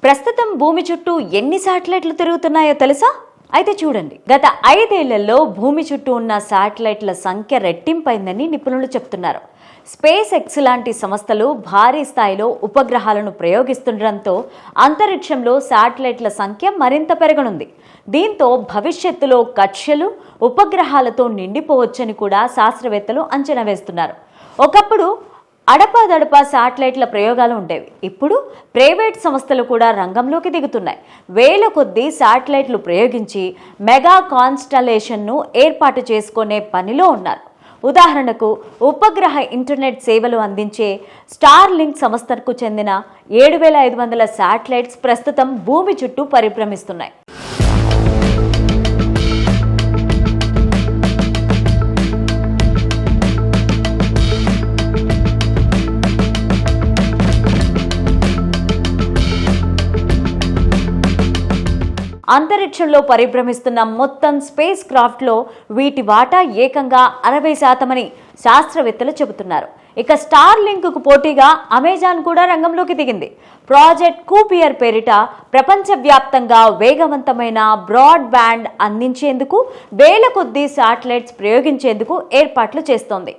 ప్రస్తుతం భూమి చుట్టూ ఎన్ని శాటిలైట్లు తిరుగుతున్నాయో తెలుసా? అయితే చూడండి, గత 5 ఏళ్లలో భూమి చుట్టూ ఉన్న శాటిలైట్ల సంఖ్య రెట్టింపైందని నిపుణులు చెప్తున్నారు. స్పేస్ ఎక్స్ లాంటి సంస్థలు భారీ స్థాయిలో ఉపగ్రహాలను ప్రయోగిస్తుండటంతో అంతరిక్షంలో శాటిలైట్ల సంఖ్య మరింత పెరగనుంది. దీంతో భవిష్యత్తులో కక్ష్యలు ఉపగ్రహాలతో నిండిపోవచ్చని కూడా శాస్త్రవేత్తలు అంచనా వేస్తున్నారు. ఒకప్పుడు అడపాదడపా శాటిలైట్ల ప్రయోగాలు ఉండేవి. ఇప్పుడు ప్రైవేట్ సంస్థలు కూడా రంగంలోకి దిగుతున్నాయి. వేల కొద్దీ శాటిలైట్లు ప్రయోగించి మెగా కాన్స్టలేషన్ను ఏర్పాటు చేసుకునే పనిలో ఉన్నారు. ఉదాహరణకు ఉపగ్రహ ఇంటర్నెట్ సేవలు అందించే స్టార్ లింక్ సంస్థకు చెందిన 7500 శాటిలైట్స్ ప్రస్తుతం భూమి చుట్టూ పరిభ్రమిస్తున్నాయి. అంతరిక్షంలో పరిభ్రమిస్తున్న మొత్తం స్పేస్ క్రాఫ్ట్లో వీటి వాటా ఏకంగా 60% అని శాస్త్రవేత్తలు చెబుతున్నారు. ఇక స్టార్ లింక్కు పోటీగా అమెజాన్ కూడా రంగంలోకి దిగింది. ప్రాజెక్ట్ కూపియర్ పేరిట ప్రపంచవ్యాప్తంగా వేగవంతమైన బ్రాడ్ బ్యాండ్ అందించేందుకు వేల కొద్దీ శాటిలైట్స్ ప్రయోగించేందుకు ఏర్పాట్లు చేస్తోంది.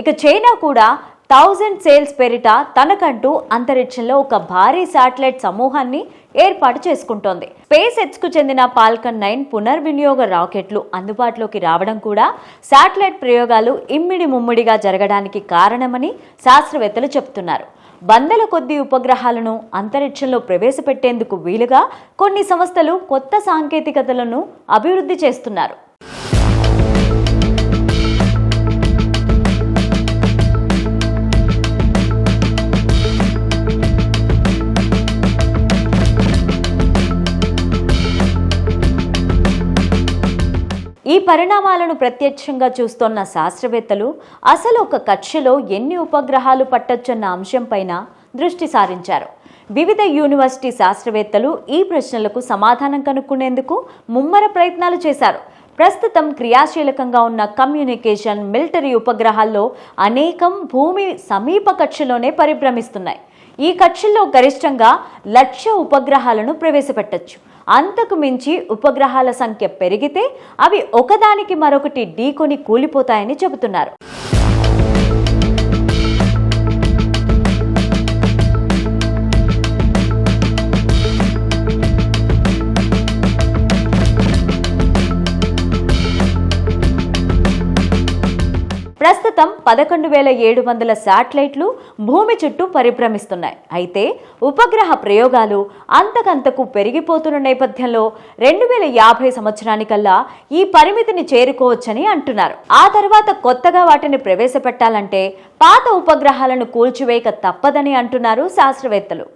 ఇక చైనా కూడా 1000 సేల్స్ పేరిట తనకంటూ అంతరిక్షంలో ఒక భారీ శాటిలైట్ సమూహాన్ని ఏర్పాటు చేసుకుంటోంది. స్పేస్ ఎక్స్ కు చెందిన ఫాల్కన్ 9 పునర్వినియోగ రాకెట్లు అందుబాటులోకి రావడం కూడా శాటిలైట్ ప్రయోగాలు ఇమ్మిడి ముమ్మిడిగా జరగడానికి కారణమని శాస్త్రవేత్తలు చెబుతున్నారు. వందల కొద్ది ఉపగ్రహాలను అంతరిక్షంలో ప్రవేశపెట్టేందుకు వీలుగా కొన్ని సంస్థలు కొత్త సాంకేతికతలను అభివృద్ధి చేస్తున్నారు. ఈ పరిణామాలను ప్రత్యక్షంగా చూస్తోన్న శాస్త్రవేత్తలు అసలు ఒక కక్ష్యలో ఎన్ని ఉపగ్రహాలు పట్టొచ్చన్న అంశంపైన దృష్టి సారించారు. వివిధ యూనివర్సిటీ శాస్త్రవేత్తలు ఈ ప్రశ్నలకు సమాధానం కనుక్కునేందుకు ముమ్మర ప్రయత్నాలు చేశారు. ప్రస్తుతం క్రియాశీలకంగా ఉన్న కమ్యూనికేషన్, మిలిటరీ ఉపగ్రహాల్లో అనేకం భూమి సమీప కక్షలోనే పరిభ్రమిస్తున్నాయి. ఈ కక్షల్లో గరిష్టంగా 1,00,000 ఉపగ్రహాలను ప్రవేశపెట్టొచ్చు. అంతకు మించి ఉపగ్రహాల సంఖ్య పెరిగితే అవి ఒకదానికి మరొకటి ఢీకొని కూలిపోతాయని చెబుతున్నారు. ప్రస్తుతం 11,700 శాటిలైట్లు భూమి చుట్టూ పరిభ్రమిస్తున్నాయి. అయితే ఉపగ్రహ ప్రయోగాలు అంతకంతకు పెరిగిపోతున్న నేపథ్యంలో 2050 సంవత్సరానికల్లా ఈ పరిమితిని చేరుకోవచ్చని అంటున్నారు. ఆ తర్వాత కొత్తగా వాటిని ప్రవేశపెట్టాలంటే పాత ఉపగ్రహాలను కూల్చివేయక తప్పదని అంటున్నారు శాస్త్రవేత్తలు.